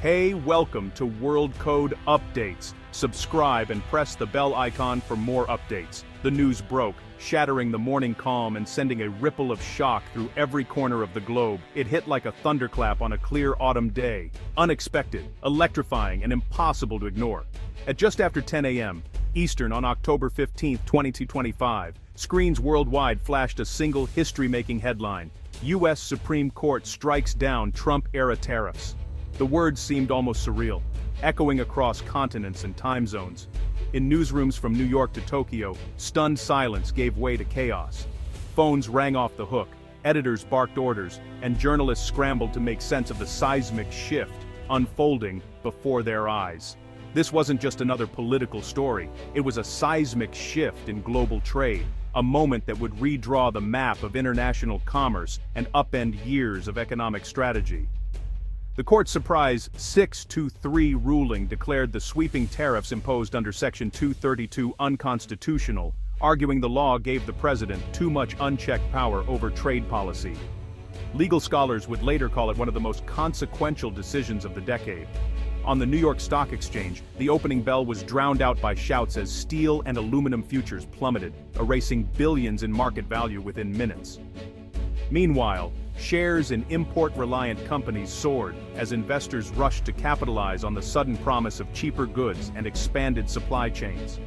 Hey, welcome to World Code Updates. Subscribe and press the bell icon for more updates. The news broke, shattering the morning calm and sending a ripple of shock through every corner of the globe. It hit like a thunderclap on a clear autumn day. Unexpected, electrifying, and impossible to ignore. At just after 10 a.m. Eastern on October 15, 2025, screens worldwide flashed a single history-making headline: U.S. Supreme Court strikes down Trump-era tariffs. The words seemed almost surreal, echoing across continents and time zones. In newsrooms from New York to Tokyo, stunned silence gave way to chaos. Phones rang off the hook, editors barked orders, and journalists scrambled to make sense of the seismic shift unfolding before their eyes. This wasn't just another political story, it was a seismic shift in global trade, a moment that would redraw the map of international commerce and upend years of economic strategy. The court's surprise 6-3 ruling declared the sweeping tariffs imposed under Section 232 unconstitutional, arguing the law gave the president too much unchecked power over trade policy. Legal scholars would later call it one of the most consequential decisions of the decade. On the New York Stock Exchange, the opening bell was drowned out by shouts as steel and aluminum futures plummeted, erasing billions in market value within minutes. Meanwhile, shares in import-reliant companies soared as investors rushed to capitalize on the sudden promise of cheaper goods and expanded supply chains.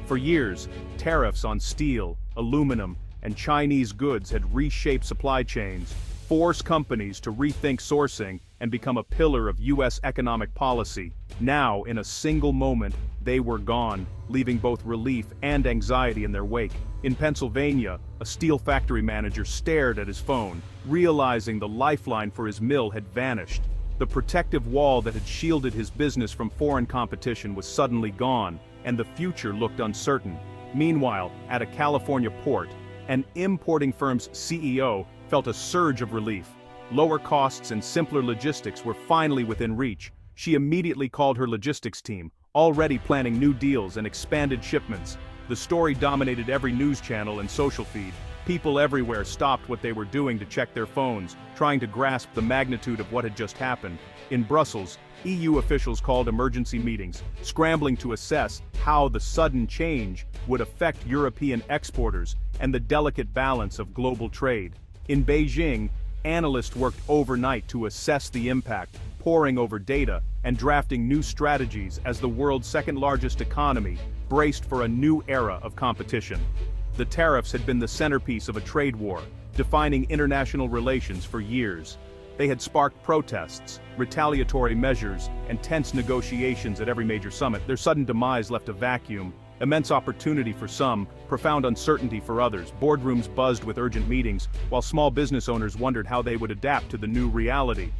For years, tariffs on steel, aluminum, and Chinese goods had reshaped supply chains, forced companies to rethink sourcing and become a pillar of U.S. economic policy. Now, in a single moment, they were gone, leaving both relief and anxiety in their wake. In Pennsylvania, a steel factory manager stared at his phone, realizing the lifeline for his mill had vanished. The protective wall that had shielded his business from foreign competition was suddenly gone, and the future looked uncertain. Meanwhile, at a California port, an importing firm's CEO felt a surge of relief. Lower costs and simpler logistics were finally within reach. She immediately called her logistics team, already planning new deals and expanded shipments. The story dominated every news channel and social feed. People everywhere stopped what they were doing to check their phones, trying to grasp the magnitude of what had just happened. In Brussels, EU officials called emergency meetings, scrambling to assess how the sudden change would affect European exporters and the delicate balance of global trade. In Beijing, analysts worked overnight to assess the impact, poring over data and drafting new strategies as the world's second-largest economy braced for a new era of competition. The tariffs had been the centerpiece of a trade war, defining international relations for years. They had sparked protests, retaliatory measures, and tense negotiations at every major summit. Their sudden demise left a vacuum, immense opportunity for some, profound uncertainty for others. Boardrooms buzzed with urgent meetings, while small business owners wondered how they would adapt to the new reality.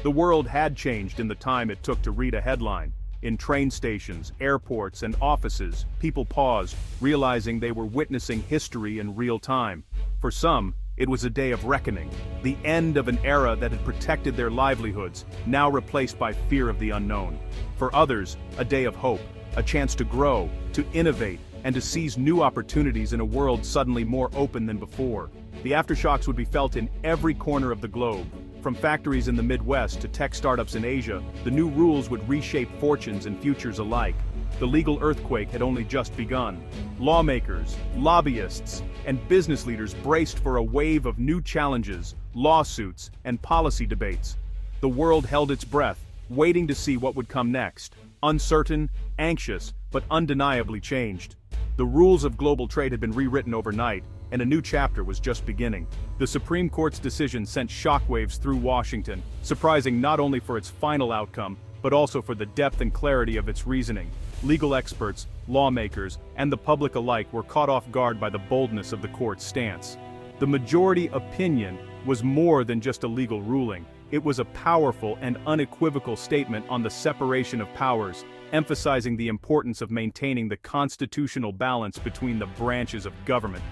The world had changed in the time it took to read a headline. In train stations, airports, and offices, people paused, realizing they were witnessing history in real time. For some, it was a day of reckoning, the end of an era that had protected their livelihoods, now replaced by fear of the unknown. For others, a day of hope, a chance to grow, to innovate, and to seize new opportunities in a world suddenly more open than before. The aftershocks would be felt in every corner of the globe. From factories in the Midwest to tech startups in Asia, the new rules would reshape fortunes and futures alike. The legal earthquake had only just begun. Lawmakers, lobbyists, and business leaders braced for a wave of new challenges, lawsuits, and policy debates. The world held its breath, waiting to see what would come next. Uncertain, anxious, but undeniably changed. The rules of global trade had been rewritten overnight, and a new chapter was just beginning. The Supreme Court's decision sent shockwaves through Washington, surprising not only for its final outcome, but also for the depth and clarity of its reasoning. Legal experts, lawmakers, and the public alike were caught off guard by the boldness of the court's stance. The majority opinion was more than just a legal ruling. It was a powerful and unequivocal statement on the separation of powers, emphasizing the importance of maintaining the constitutional balance between the branches of government.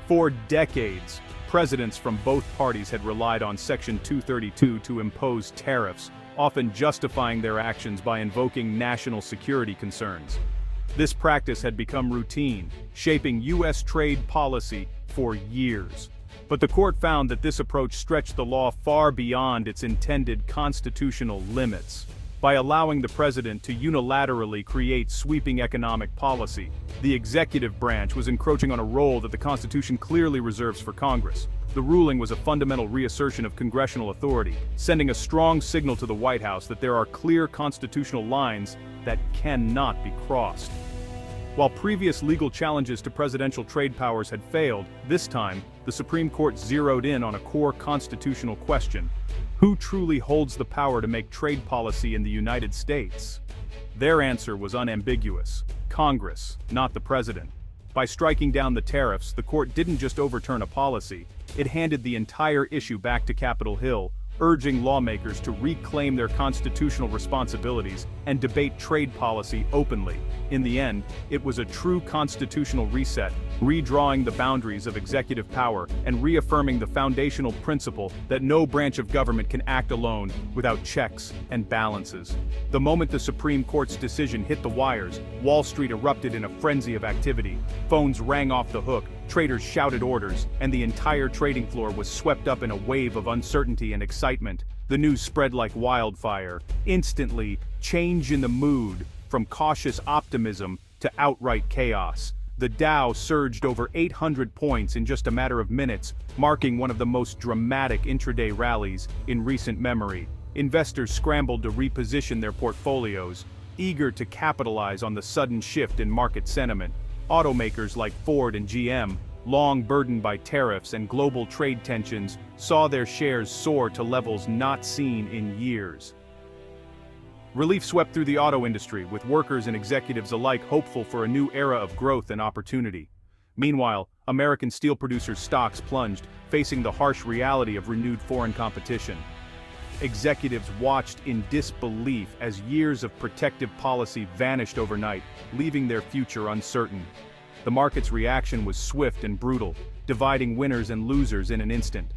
For decades, presidents from both parties had relied on Section 232 to impose tariffs, often justifying their actions by invoking national security concerns. This practice had become routine, shaping U.S. trade policy for years. But the court found that this approach stretched the law far beyond its intended constitutional limits. by allowing the president to unilaterally create sweeping economic policy. The executive branch was encroaching on a role that the Constitution clearly reserves for Congress. The ruling was a fundamental reassertion of congressional authority, sending a strong signal to the White House that there are clear constitutional lines that cannot be crossed. While previous legal challenges to presidential trade powers had failed, this time, the Supreme Court zeroed in on a core constitutional question: who truly holds the power to make trade policy in the United States? Their answer was unambiguous: Congress, not the president. By striking down the tariffs, the court didn't just overturn a policy, it handed the entire issue back to Capitol Hill, urging lawmakers to reclaim their constitutional responsibilities and debate trade policy openly. In the end, it was a true constitutional reset, redrawing the boundaries of executive power and reaffirming the foundational principle that no branch of government can act alone without checks and balances. The moment the Supreme Court's decision hit the wires, Wall Street erupted in a frenzy of activity. Phones rang off the hook, traders shouted orders, and the entire trading floor was swept up in a wave of uncertainty and excitement. The news spread like wildfire. Instantly, change in the mood, from cautious optimism to outright chaos. The Dow surged over 800 points in just a matter of minutes, marking one of the most dramatic intraday rallies in recent memory. Investors scrambled to reposition their portfolios, eager to capitalize on the sudden shift in market sentiment. Automakers like Ford and GM, long burdened by tariffs and global trade tensions, saw their shares soar to levels not seen in years. Relief swept through the auto industry, with workers and executives alike hopeful for a new era of growth and opportunity. Meanwhile, American steel producers' stocks plunged, facing the harsh reality of renewed foreign competition. Executives watched in disbelief as years of protective policy vanished overnight, leaving their future uncertain. The market's reaction was swift and brutal, dividing winners and losers in an instant.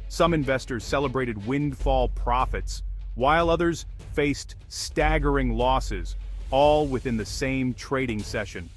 Some investors celebrated windfall profits, while others faced staggering losses, all within the same trading session.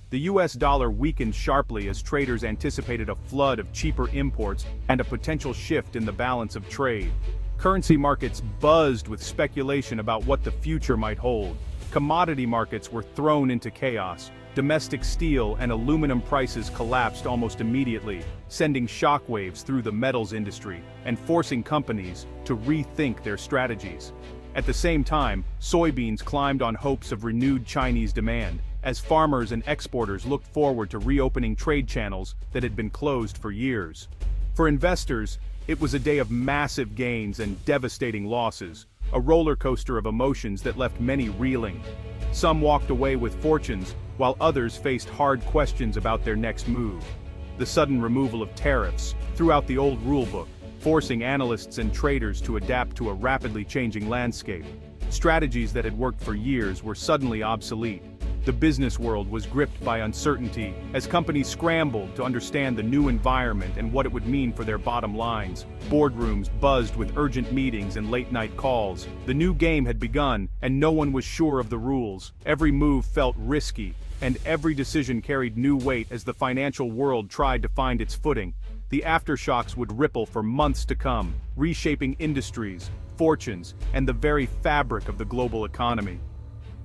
The US dollar weakened sharply as traders anticipated a flood of cheaper imports and a potential shift in the balance of trade. Currency markets buzzed with speculation about what the future might hold. Commodity markets were thrown into chaos. Domestic steel and aluminum prices collapsed almost immediately, sending shockwaves through the metals industry and forcing companies to rethink their strategies. At the same time, soybeans climbed on hopes of renewed Chinese demand, as farmers and exporters looked forward to reopening trade channels that had been closed for years. For investors, it was a day of massive gains and devastating losses, a roller coaster of emotions that left many reeling. Some walked away with fortunes, while others faced hard questions about their next move. The sudden removal of tariffs threw out the old rulebook, forcing analysts and traders to adapt to a rapidly changing landscape. Strategies that had worked for years were suddenly obsolete. The business world was gripped by uncertainty as companies scrambled to understand the new environment and what it would mean for their bottom lines. Boardrooms buzzed with urgent meetings and late-night calls. The new game had begun, and no one was sure of the rules. Every move felt risky, and every decision carried new weight as the financial world tried to find its footing. The aftershocks would ripple for months to come, reshaping industries, fortunes, and the very fabric of the global economy.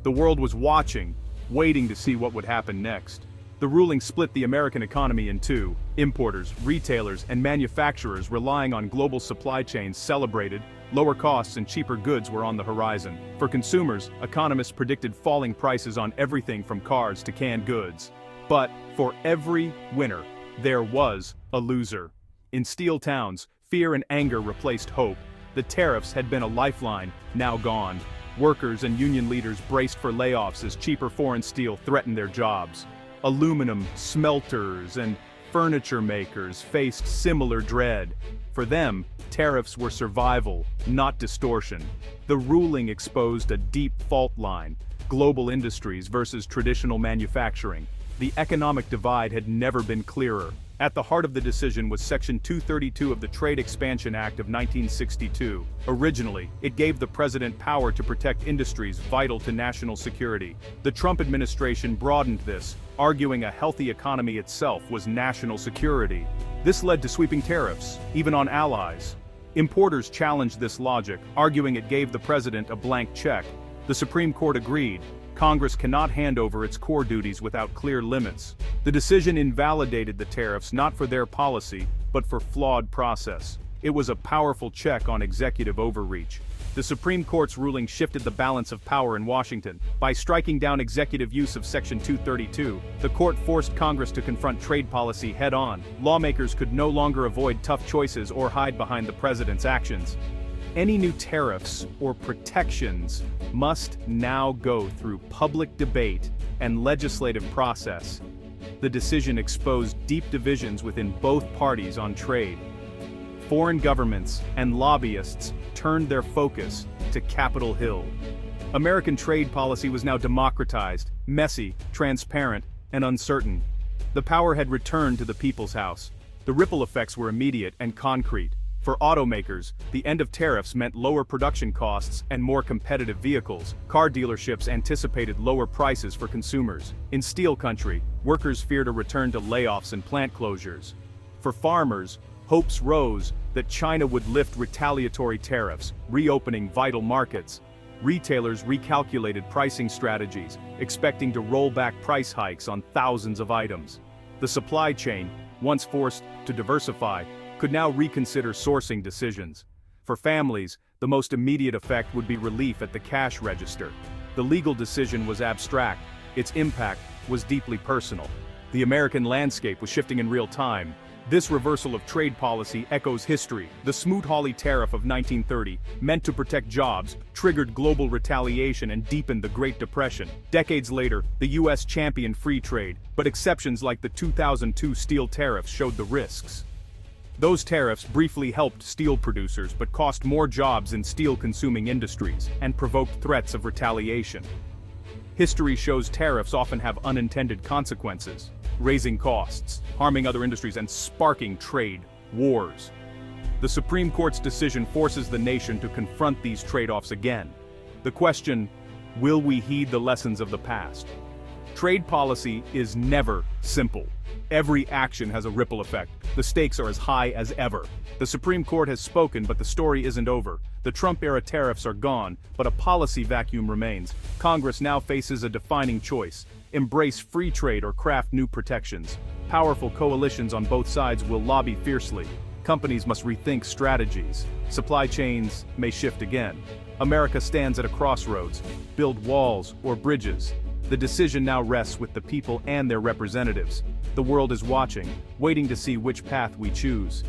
The world was watching, waiting to see what would happen next. The ruling split the American economy in two. Importers, retailers, and manufacturers relying on global supply chains celebrated. Lower costs and cheaper goods were on the horizon. For consumers, economists predicted falling prices on everything from cars to canned goods. But for every winner, there was a loser. In steel towns, fear and anger replaced hope. The tariffs had been a lifeline, now gone. Workers and union leaders braced for layoffs as cheaper foreign steel threatened their jobs. Aluminum smelters and furniture makers faced similar dread. For them, tariffs were survival, not distortion. The ruling exposed a deep fault line: global industries versus traditional manufacturing. The economic divide had never been clearer. At the heart of the decision was Section 232 of the Trade Expansion Act of 1962. Originally, it gave the president power to protect industries vital to national security. The Trump administration broadened this, arguing a healthy economy itself was national security. This led to sweeping tariffs, even on allies. Importers challenged this logic, arguing it gave the president a blank check. The Supreme Court agreed. Congress cannot hand over its core duties without clear limits. The decision invalidated the tariffs not for their policy, but for flawed process. It was a powerful check on executive overreach. The Supreme Court's ruling shifted the balance of power in Washington. By striking down executive use of Section 232, the court forced Congress to confront trade policy head-on. Lawmakers could no longer avoid tough choices or hide behind the president's actions. Any new tariffs or protections must now go through public debate and legislative process. The decision exposed deep divisions within both parties on trade. Foreign governments and lobbyists turned their focus to Capitol Hill. American trade policy was now democratized, messy, transparent, and uncertain. The power had returned to the people's house. The ripple effects were immediate and concrete. For automakers, the end of tariffs meant lower production costs and more competitive vehicles. Car dealerships anticipated lower prices for consumers. In steel country, workers feared a return to layoffs and plant closures. For farmers, hopes rose that China would lift retaliatory tariffs, reopening vital markets. Retailers recalculated pricing strategies, expecting to roll back price hikes on thousands of items. The supply chain, once forced to diversify, could now reconsider sourcing decisions. For families, the most immediate effect would be relief at the cash register. The legal decision was abstract, its impact was deeply personal. The American landscape was shifting in real time. This reversal of trade policy echoes history. The Smoot-Hawley Tariff of 1930, meant to protect jobs, triggered global retaliation and deepened the Great Depression. Decades later, the U.S. championed free trade, but exceptions like the 2002 steel tariffs showed the risks. Those tariffs briefly helped steel producers but cost more jobs in steel-consuming industries and provoked threats of retaliation. History shows tariffs often have unintended consequences, raising costs, harming other industries, and sparking trade wars. The Supreme Court's decision forces the nation to confront these trade-offs again. The question, will we heed the lessons of the past? Trade policy is never simple. Every action has a ripple effect. The stakes are as high as ever. The Supreme Court has spoken, but the story isn't over. The Trump-era tariffs are gone, but a policy vacuum remains. Congress now faces a defining choice: embrace free trade or craft new protections. Powerful coalitions on both sides will lobby fiercely. Companies must rethink strategies. Supply chains may shift again. America stands at a crossroads: build walls or bridges. The decision now rests with the people and their representatives. The world is watching, waiting to see which path we choose.